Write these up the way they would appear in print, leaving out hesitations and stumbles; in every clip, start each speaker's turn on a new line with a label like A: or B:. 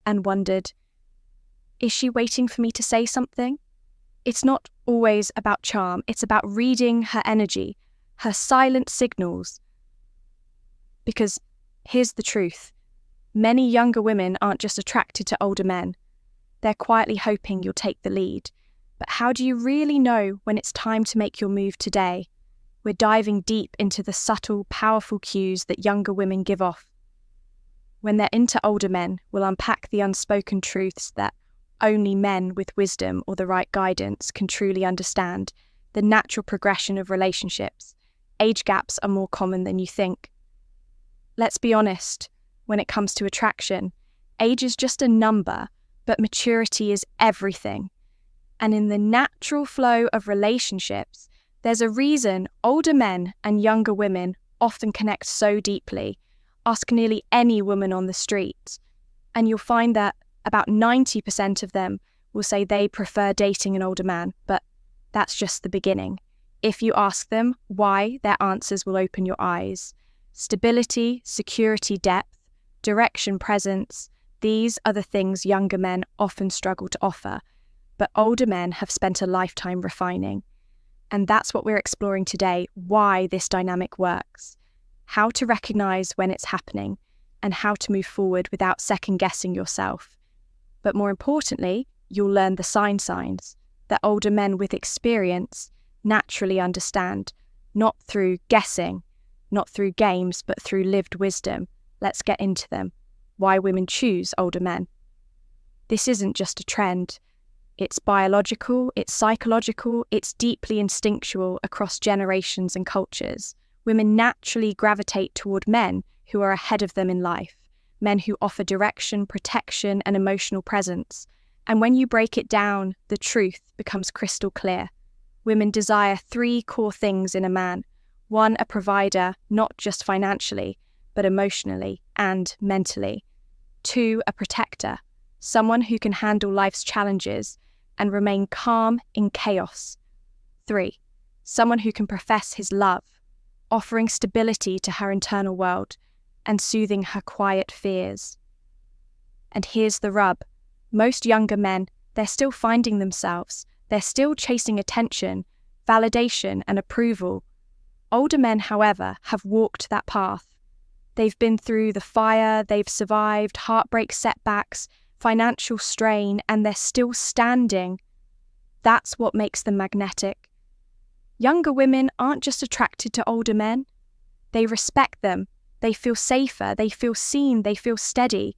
A: and wondered, is she waiting for me to say something? It's not always about charm. It's about reading her energy, her silent signals. Because here's the truth. Many younger women aren't just attracted to older men. They're quietly hoping you'll take the lead. But how do you really know when it's time to make your move today? We're diving deep into the subtle, powerful cues that younger women give off. When they're into older men, we'll unpack the unspoken truths that only men with wisdom or the right guidance can truly understand, the natural progression of relationships. Age gaps are more common than you think. Let's be honest, when it comes to attraction, age is just a number, but maturity is everything. And in the natural flow of relationships, there's a reason older men and younger women often connect so deeply. Ask nearly any woman on the street, and you'll find that about 90% of them will say they prefer dating an older man, but that's just the beginning. If you ask them why, their answers will open your eyes. Stability, security, depth, direction, presence, these are the things younger men often struggle to offer, but older men have spent a lifetime refining. And that's what we're exploring today, why this dynamic works, how to recognize when it's happening, and how to move forward without second-guessing yourself. But more importantly, you'll learn the signs that older men with experience naturally understand, not through guessing, not through games, but through lived wisdom. Let's get into them. Why women choose older men. This isn't just a trend. It's biological, it's psychological, it's deeply instinctual across generations and cultures. Women naturally gravitate toward men who are ahead of them in life, men who offer direction, protection, and emotional presence. And when you break it down, the truth becomes crystal clear. Women desire 3 core things in a man. 1, a provider, not just financially, but emotionally and mentally. 2, a protector, someone who can handle life's challenges and remain calm in chaos. 3, someone who can profess his love, offering stability to her internal world and soothing her quiet fears. And here's the rub. Most younger men, they're still finding themselves. They're still chasing attention, validation, and approval. Older men, however, have walked that path. They've been through the fire, they've survived heartbreak, setbacks, financial strain, and they're still standing. That's what makes them magnetic. Younger women aren't just attracted to older men. They respect them. They feel safer, they feel seen, they feel steady.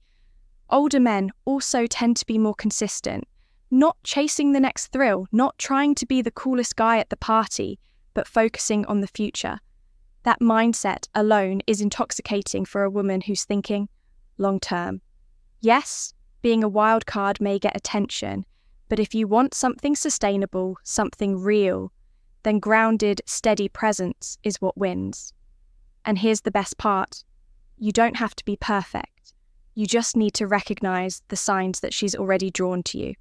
A: Older men also tend to be more consistent, not chasing the next thrill, not trying to be the coolest guy at the party, but focusing on the future. That mindset alone is intoxicating for a woman who's thinking long-term. Yes, being a wild card may get attention, but if you want something sustainable, something real, then grounded, steady presence is what wins. And here's the best part. You don't have to be perfect. You just need to recognize the signs that she's already drawn to you.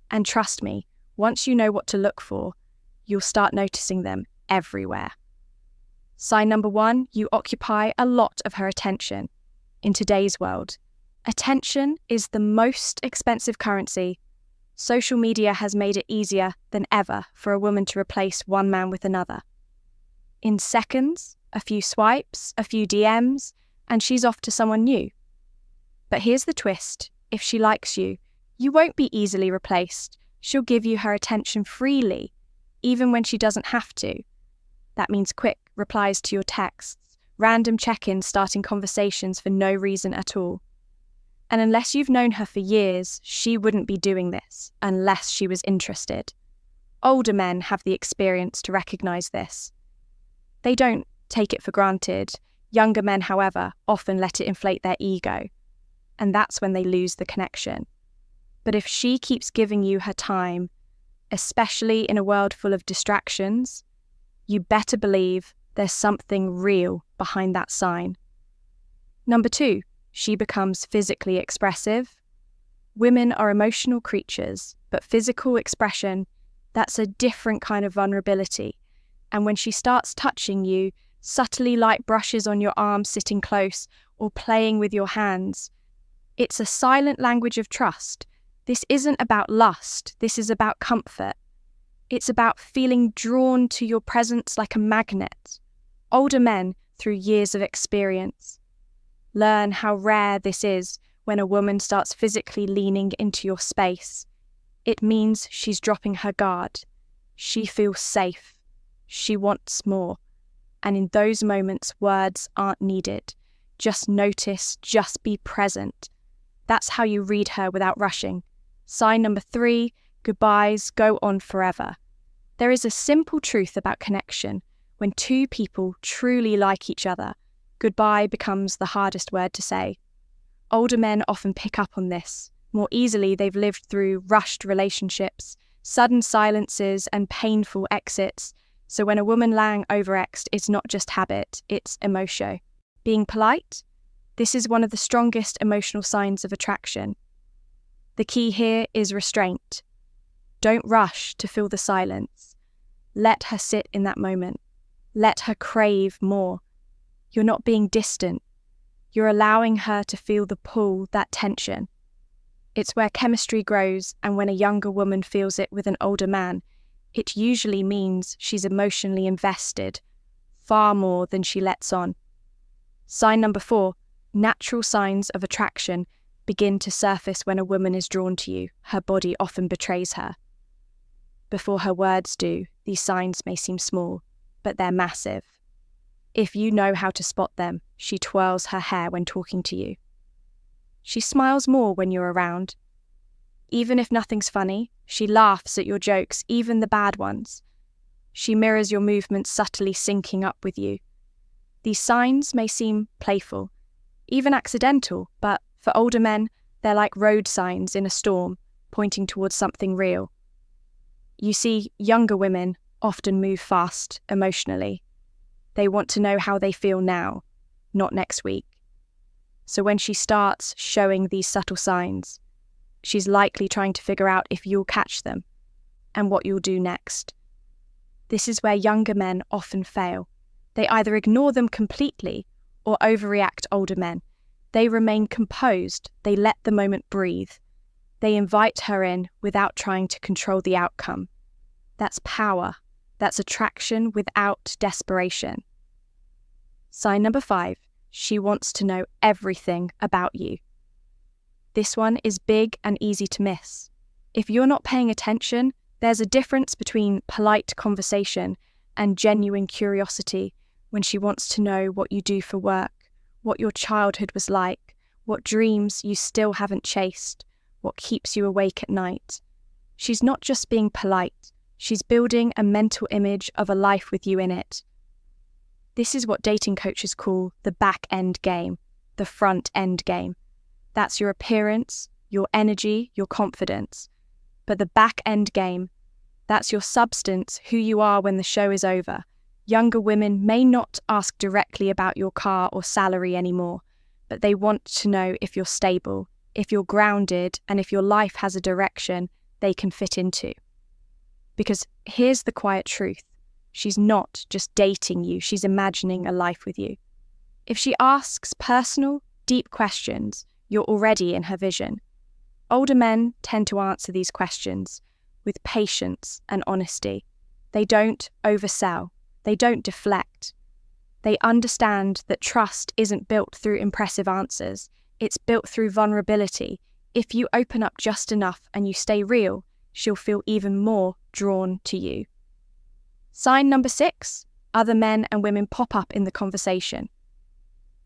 A: And trust me, once you know what to look for, you'll start noticing them everywhere. Sign number 1, you occupy a lot of her attention. In today's world, attention is the most expensive currency. Social media has made it easier than ever for a woman to replace one man with another. In seconds, a few swipes, a few DMs, and she's off to someone new. But here's the twist. If she likes you, you won't be easily replaced. She'll give you her attention freely, even when she doesn't have to. That means quick replies to your texts, random check-ins, starting conversations for no reason at all. And unless you've known her for years, she wouldn't be doing this unless she was interested. Older men have the experience to recognize this. They don't take it for granted. Younger men, however, often let it inflate their ego, and that's when they lose the connection. But if she keeps giving you her time, especially in a world full of distractions, you better believe there's something real behind that sign. Number 2, she becomes physically expressive. Women are emotional creatures, but physical expression, that's a different kind of vulnerability. And when she starts touching you, subtly light brushes on your arm sitting close, or playing with your hands, It's a silent language of trust. This isn't about lust, this is about comfort. It's about feeling drawn to your presence like a magnet. Older men, through years of experience, learn how rare this is when a woman starts physically leaning into your space. It means she's dropping her guard. She feels safe. She wants more. And in those moments, words aren't needed. Just notice, just be present. That's how you read her without rushing. Sign number 3, goodbyes go on forever. There is a simple truth about connection. When two people truly like each other, goodbye becomes the hardest word to say. Older men often pick up on this. More easily, they've lived through rushed relationships, sudden silences, and painful exits. So when a woman lang overexed, it's not just habit, it's emotion. Being polite? This is one of the strongest emotional signs of attraction. The key here is restraint. Don't rush to fill the silence. Let her sit in that moment. Let her crave more. You're not being distant. You're allowing her to feel the pull, that tension. It's where chemistry grows, and when a younger woman feels it with an older man, it usually means she's emotionally invested, far more than she lets on. Sign number 4, natural signs of attraction begin to surface when a woman is drawn to you. Her body often betrays her. Before her words do, these signs may seem small, but they're massive. If you know how to spot them, she twirls her hair when talking to you. She smiles more when you're around. Even if nothing's funny, she laughs at your jokes, even the bad ones. She mirrors your movements, subtly syncing up with you. These signs may seem playful, even accidental, but for older men, they're like road signs in a storm, pointing towards something real. You see, younger women often move fast emotionally. They want to know how they feel now, not next week. So when she starts showing these subtle signs, she's likely trying to figure out if you'll catch them and what you'll do next. This is where younger men often fail. They either ignore them completely or overreact older men. They remain composed. They let the moment breathe. They invite her in without trying to control the outcome. That's power. That's attraction without desperation. Sign number 5. She wants to know everything about you. This one is big and easy to miss. If you're not paying attention, there's a difference between polite conversation and genuine curiosity when she wants to know what you do for work, what your childhood was like, what dreams you still haven't chased, what keeps you awake at night. She's not just being polite, she's building a mental image of a life with you in it. This is what dating coaches call the back end game, the front end game. That's your appearance, your energy, your confidence. But the back end game, that's your substance, who you are when the show is over. Younger women may not ask directly about your car or salary anymore, but they want to know if you're stable, if you're grounded, and if your life has a direction they can fit into. Because here's the quiet truth. She's not just dating you, she's imagining a life with you. If she asks personal, deep questions, you're already in her vision. Older men tend to answer these questions with patience and honesty. They don't oversell. They don't deflect. They understand that trust isn't built through impressive answers. It's built through vulnerability. If you open up just enough and you stay real, she'll feel even more drawn to you. Sign number 6, other men and women pop up in the conversation.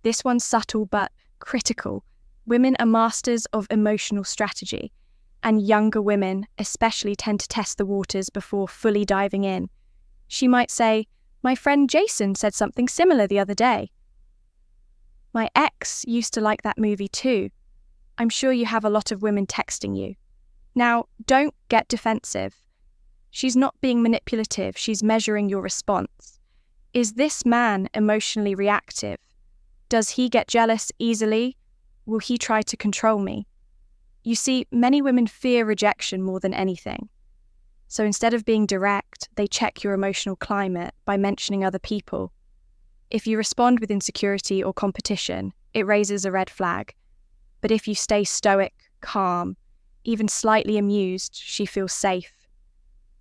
A: This one's subtle but critical. Women are masters of emotional strategy, and younger women especially tend to test the waters before fully diving in. She might say, "My friend Jason said something similar the other day. My ex used to like that movie too. I'm sure you have a lot of women texting you." Now, don't get defensive. She's not being manipulative, she's measuring your response. Is this man emotionally reactive? Does he get jealous easily? Will he try to control me? You see, many women fear rejection more than anything. So instead of being direct, they check your emotional climate by mentioning other people. If you respond with insecurity or competition, it raises a red flag. But if you stay stoic, calm, even slightly amused, she feels safe.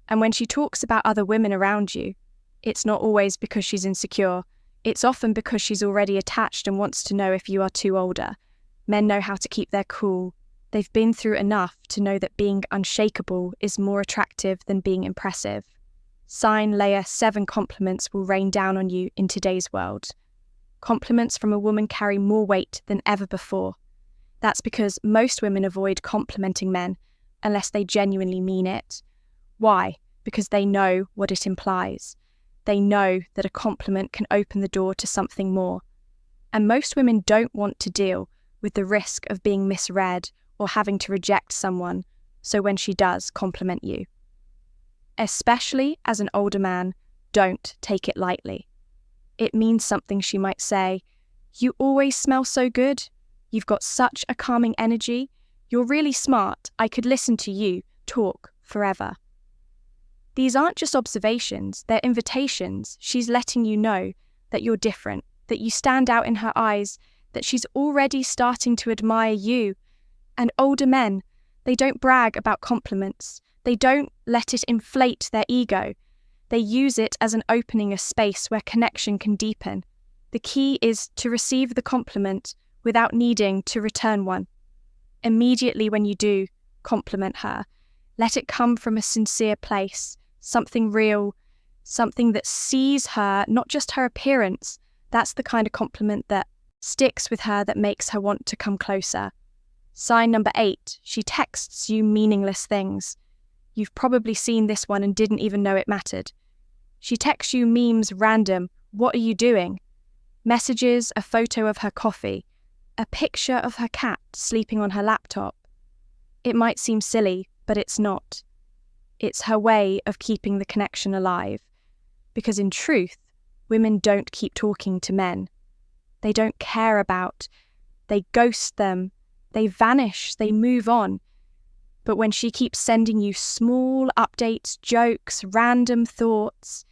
A: And when she talks about other women around you, it's not always because she's insecure. It's often because she's already attached and wants to know if you are too older. Men know how to keep their cool. They've been through enough to know that being unshakable is more attractive than being impressive. Sign layer 7 compliments will rain down on you in today's world. Compliments from a woman carry more weight than ever before. That's because most women avoid complimenting men unless they genuinely mean it. Why? Because they know what it implies. They know that a compliment can open the door to something more. And most women don't want to deal with the risk of being misread or having to reject someone, so when she does compliment you, especially as an older man, don't take it lightly. It means something. She might say, "You always smell so good. You've got such a calming energy. You're really smart. I could listen to you talk forever." These aren't just observations, they're invitations. She's letting you know that you're different, that you stand out in her eyes, that she's already starting to admire you. And older men, they don't brag about compliments. They don't let it inflate their ego. They use it as an opening, a space where connection can deepen. The key is to receive the compliment without needing to return one. Immediately when you do compliment her, let it come from a sincere place, something real, something that sees her, not just her appearance. That's the kind of compliment that sticks with her, that makes her want to come closer. Sign number 8, she texts you meaningless things. You've probably seen this one and didn't even know it mattered. She texts you memes random. What are you doing? Messages, a photo of her coffee, a picture of her cat sleeping on her laptop. It might seem silly, but it's not. It's her way of keeping the connection alive. Because in truth, women don't keep talking to men. They don't care about. They ghost them. They vanish. They move on. But when she keeps sending you small updates, jokes, random thoughts,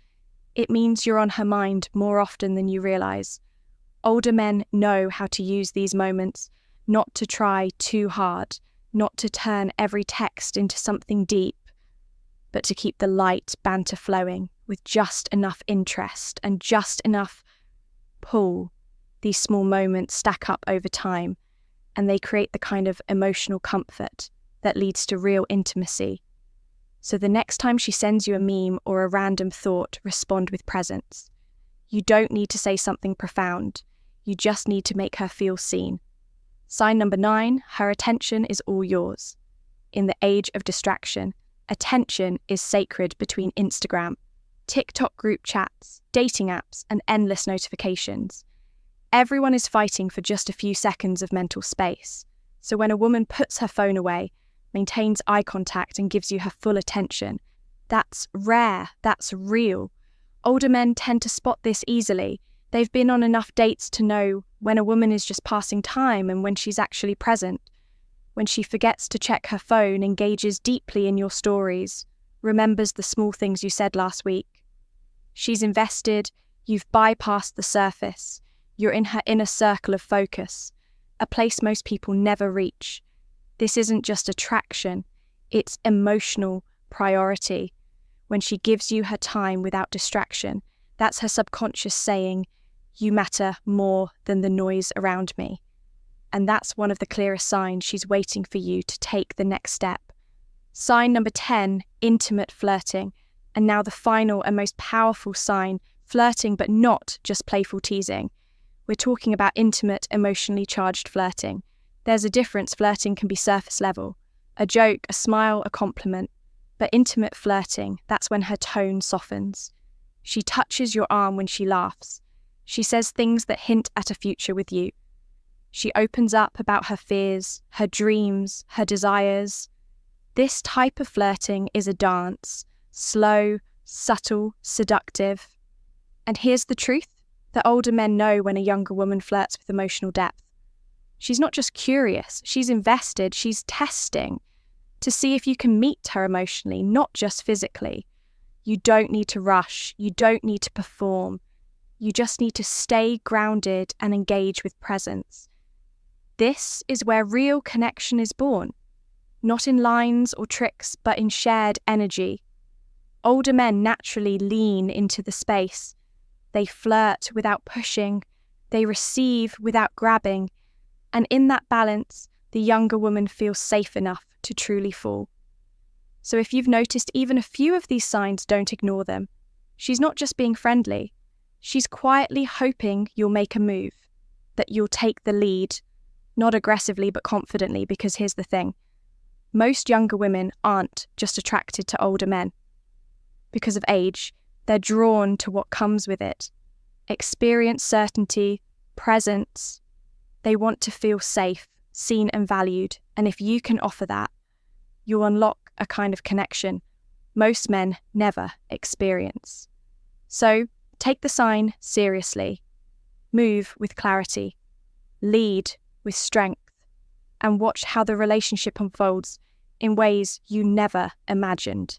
A: it means you're on her mind more often than you realize. Older men know how to use these moments, not to try too hard, not to turn every text into something deep, but to keep the light banter flowing with just enough interest and just enough pull. These small moments stack up over time, and they create the kind of emotional comfort that leads to real intimacy. So the next time she sends you a meme or a random thought, respond with presence. You don't need to say something profound. You just need to make her feel seen. Sign number 9, her attention is all yours. In the age of distraction, attention is sacred between Instagram, TikTok group chats, dating apps, and endless notifications. Everyone is fighting for just a few seconds of mental space. So when a woman puts her phone away, maintains eye contact, and gives you her full attention, that's rare, that's real. Older men tend to spot this easily. They've been on enough dates to know when a woman is just passing time and when she's actually present. When she forgets to check her phone, engages deeply in your stories, remembers the small things you said last week. She's invested, you've bypassed the surface. You're in her inner circle of focus, a place most people never reach. This isn't just attraction, it's emotional priority. When she gives you her time without distraction, that's her subconscious saying, "You matter more than the noise around me." And that's one of the clearest signs she's waiting for you to take the next step. Sign number 10, intimate flirting. And now the final and most powerful sign, flirting but not just playful teasing. We're talking about intimate, emotionally charged flirting. There's a difference. Flirting can be surface level. A joke, a smile, a compliment. But intimate flirting, that's when her tone softens. She touches your arm when she laughs. She says things that hint at a future with you. She opens up about her fears, her dreams, her desires. This type of flirting is a dance, slow, subtle, seductive. And here's the truth. The older men know when a younger woman flirts with emotional depth. She's not just curious, she's invested, she's testing to see if you can meet her emotionally, not just physically. You don't need to rush, you don't need to perform. You just need to stay grounded and engage with presence. This is where real connection is born, not in lines or tricks, but in shared energy. Older men naturally lean into the space. They flirt without pushing, they receive without grabbing, and in that balance, the younger woman feels safe enough to truly fall. So if you've noticed even a few of these signs, don't ignore them. She's not just being friendly. She's quietly hoping you'll make a move, that you'll take the lead, not aggressively but confidently, because here's the thing. Most younger women aren't just attracted to older men. Because of age, they're drawn to what comes with it. Experience, certainty, presence. They want to feel safe, seen and valued, and if you can offer that, you'll unlock a kind of connection most men never experience. So, take the sign seriously. Move with clarity. Lead with strength. And watch how the relationship unfolds in ways you never imagined.